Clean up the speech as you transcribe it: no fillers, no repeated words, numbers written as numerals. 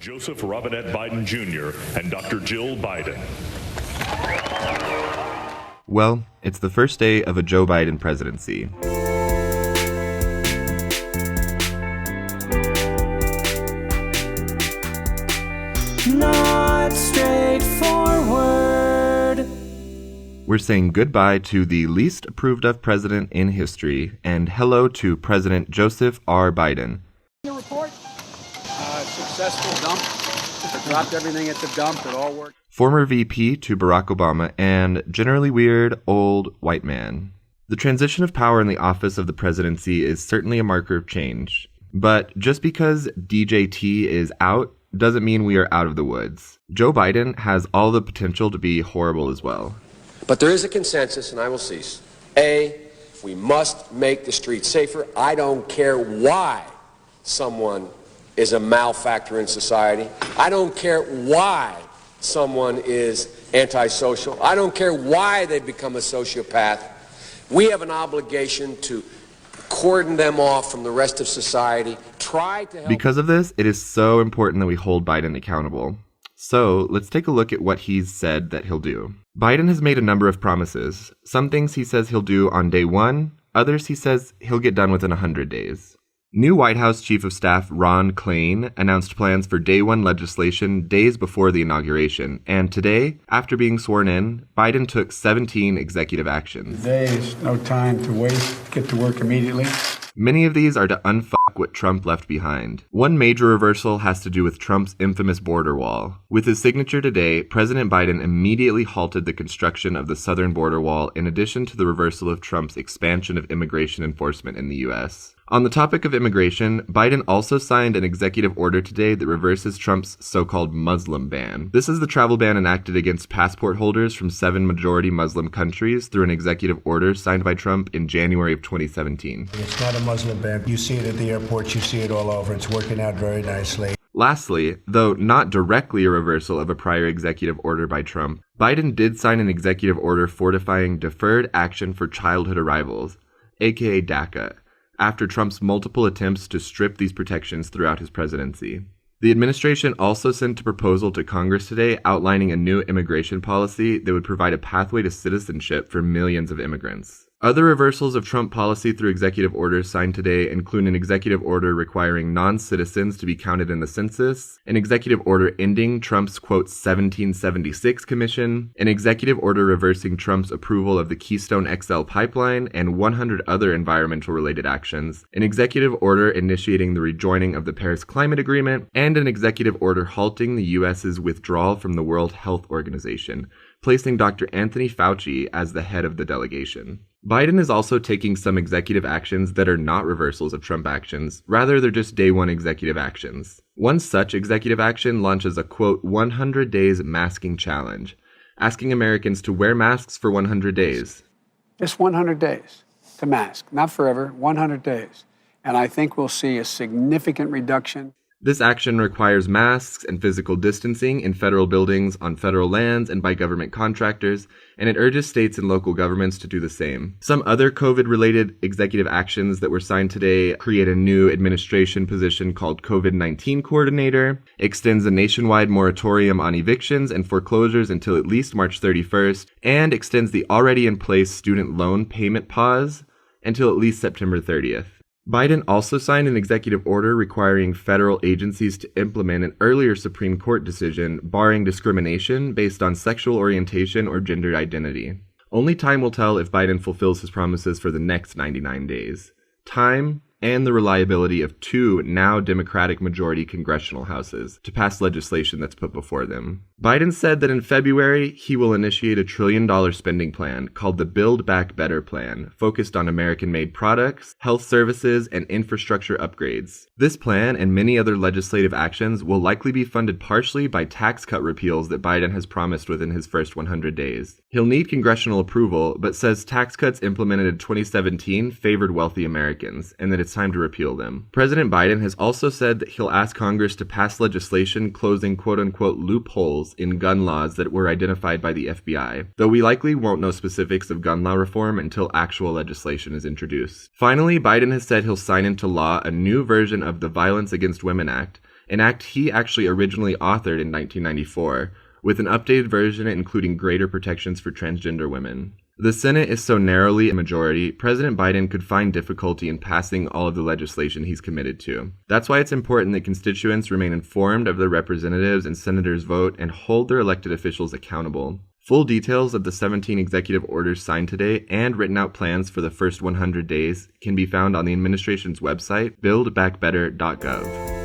Joseph Robinette Biden Jr. and Dr. Jill Biden. Well, it's the first day of a Joe Biden presidency. Not straightforward. We're saying goodbye to the least approved of president in history and hello to President Joseph R. Biden. The report? Successful dump. I dropped everything at the dump. It all worked. Former VP to Barack Obama and generally weird old white man. The transition of power in the office of the presidency is certainly a marker of change. But just because DJT is out doesn't mean we are out of the woods. Joe Biden has all the potential to be horrible as well. But there is a consensus, and I will cease. A, we must make the streets safer. I don't care why someone is a malfactor in society. I don't care why someone is antisocial. I don't care why they become a sociopath. We have an obligation to cordon them off from the rest of society. Try to help. Because of this, it is so important that we hold Biden accountable. So let's take a look at what he's said that he'll do. Biden has made a number of promises. Some things he says he'll do on day one, others he says he'll get done within 100 days. New White House Chief of Staff Ron Klain announced plans for day one legislation days before the inauguration, and today, after being sworn in, Biden took 17 executive actions. Today is no time to waste. Get to work immediately. Many of these are to unfuck what Trump left behind. One major reversal has to do with Trump's infamous border wall. With his signature today, President Biden immediately halted the construction of the southern border wall in addition to the reversal of Trump's expansion of immigration enforcement in the U.S. On the topic of immigration, Biden also signed an executive order today that reverses Trump's so-called Muslim ban. This is the travel ban enacted against passport holders from 7 majority Muslim countries through an executive order signed by Trump in January of 2017. It's not a Muslim ban. You see it at the airports. You see it all over. It's working out very nicely. Lastly, though not directly a reversal of a prior executive order by Trump, Biden did sign an executive order fortifying deferred action for childhood arrivals, aka DACA, after Trump's multiple attempts to strip these protections throughout his presidency. The administration also sent a proposal to Congress today outlining a new immigration policy that would provide a pathway to citizenship for millions of immigrants. Other reversals of Trump policy through executive orders signed today include an executive order requiring non-citizens to be counted in the census, an executive order ending Trump's, quote, 1776 commission, an executive order reversing Trump's approval of the Keystone XL pipeline, and 100 other environmental-related actions, an executive order initiating the rejoining of the Paris Climate Agreement, and an executive order halting the U.S.'s withdrawal from the World Health Organization, placing Dr. Anthony Fauci as the head of the delegation. Biden is also taking some executive actions that are not reversals of Trump actions. Rather, they're just day one executive actions. One such executive action launches a, quote, 100 days masking challenge, asking Americans to wear masks for 100 days. Just 100 days to mask. Not forever, 100 days. And I think we'll see a significant reduction. This action requires masks and physical distancing in federal buildings, on federal lands, and by government contractors, and it urges states and local governments to do the same. Some other COVID-related executive actions that were signed today create a new administration position called COVID-19 Coordinator, extends a nationwide moratorium on evictions and foreclosures until at least March 31st, and extends the already in place student loan payment pause until at least September 30th. Biden also signed an executive order requiring federal agencies to implement an earlier Supreme Court decision barring discrimination based on sexual orientation or gender identity. Only time will tell if Biden fulfills his promises for the next 99 days. Time and the reliability of 2 now Democratic majority congressional houses to pass legislation that's put before them. Biden said that in February, he will initiate a $1 trillion spending plan called the Build Back Better plan, focused on American-made products, health services, and infrastructure upgrades. This plan and many other legislative actions will likely be funded partially by tax cut repeals that Biden has promised within his first 100 days. He'll need congressional approval, but says tax cuts implemented in 2017 favored wealthy Americans, and that it's time to repeal them. President Biden has also said that he'll ask Congress to pass legislation closing quote-unquote loopholes in gun laws that were identified by the FBI, though we likely won't know specifics of gun law reform until actual legislation is introduced. Finally, Biden has said he'll sign into law a new version of the Violence Against Women Act, an act he actually originally authored in 1994, with an updated version including greater protections for transgender women. The Senate is so narrowly a majority, President Biden could find difficulty in passing all of the legislation he's committed to. That's why it's important that constituents remain informed of their representatives and senators' vote and hold their elected officials accountable. Full details of the 17 executive orders signed today and written out plans for the first 100 days can be found on the administration's website, buildbackbetter.gov.